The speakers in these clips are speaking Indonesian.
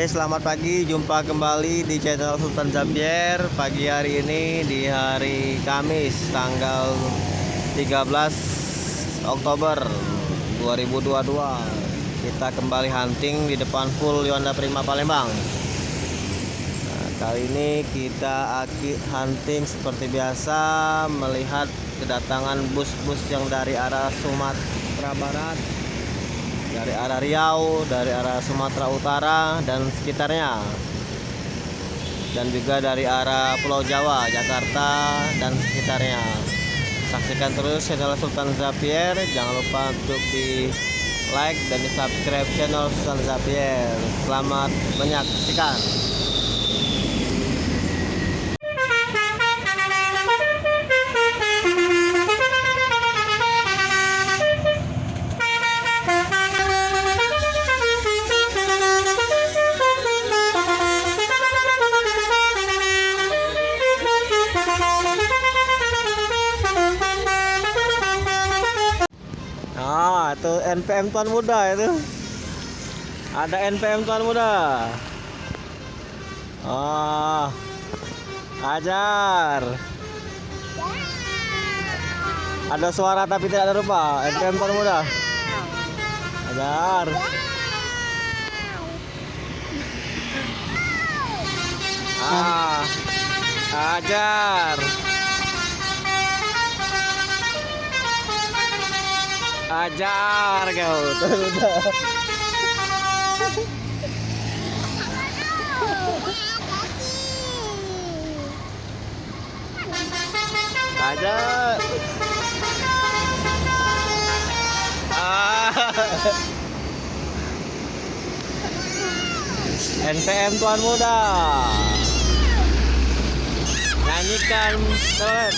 Oke, selamat pagi. Jumpa kembali di channel Sultan Zapier. Pagi hari ini di hari Kamis tanggal 13 Oktober 2022. Kita kembali hunting di depan full Yonda Prima Palembang. Nah, kali ini kita hunting seperti biasa, melihat kedatangan bus-bus yang dari arah Sumatera Barat, dari arah Riau, dari arah Sumatera Utara dan sekitarnya, dan juga dari arah Pulau Jawa, Jakarta dan sekitarnya. Saksikan terus channel Sultan Zapier. Jangan lupa untuk di like dan di subscribe channel Sultan Zapier. Selamat menyaksikan. Ah, itu NPM Tuan Muda itu. Ada NPM Tuan Muda. Ah, ajar. Ada suara tapi tidak ada rupa. NPM Tuan Muda. Ajar. Ah, ajar. Ajar kau tuh udah. Ajar. NPM Tuan Muda. Nyanyikan terus.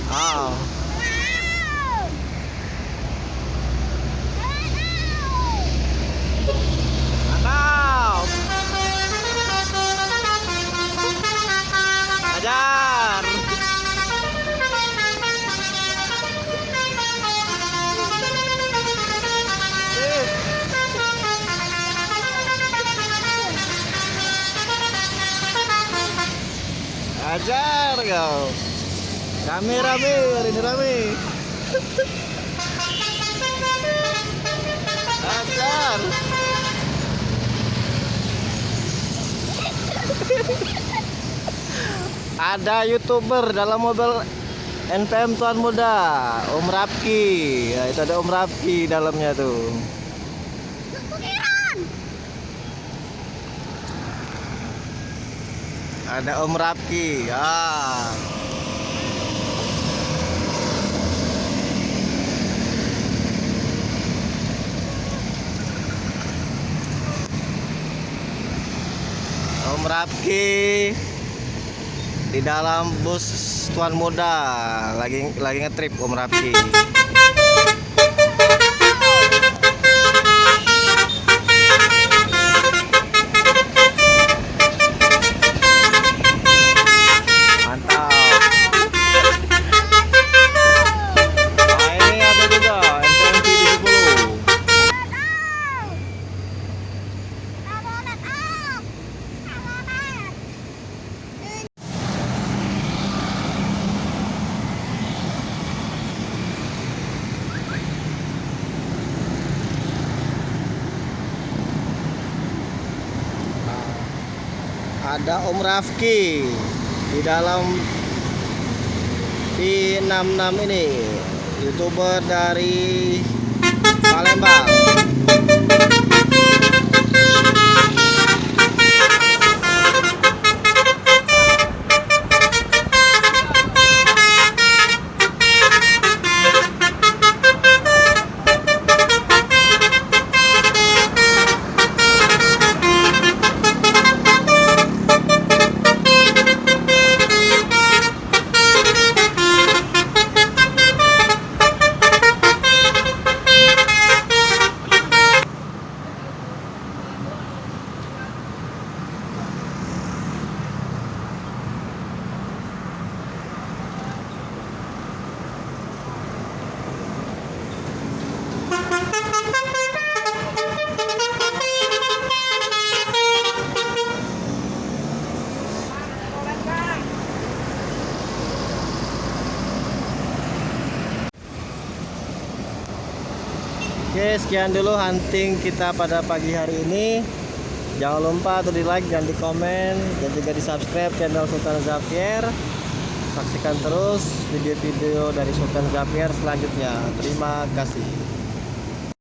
Oh. Mantap. Ajar. Ajar kau. Rame hari ini rame. Ajar. Ada YouTuber dalam mobil NPM Tuan Muda, Om Rafki. Ya, itu ada Om Rafki dalamnya tuh. Ada Om Rafki. Ah. Om Rafki di dalam bus Tuan Muda lagi ngetrip Om Rafki. Mantap. Nah, ini ada juga NPM 70. Ada Om Rafki di dalam V66 ini, YouTuber dari Palembang. Oke, sekian dulu hunting kita pada pagi hari ini. Jangan lupa untuk di like dan di komen dan juga di subscribe channel Sultan Zapier. Saksikan terus video-video dari Sultan Zapier selanjutnya. Terima kasih.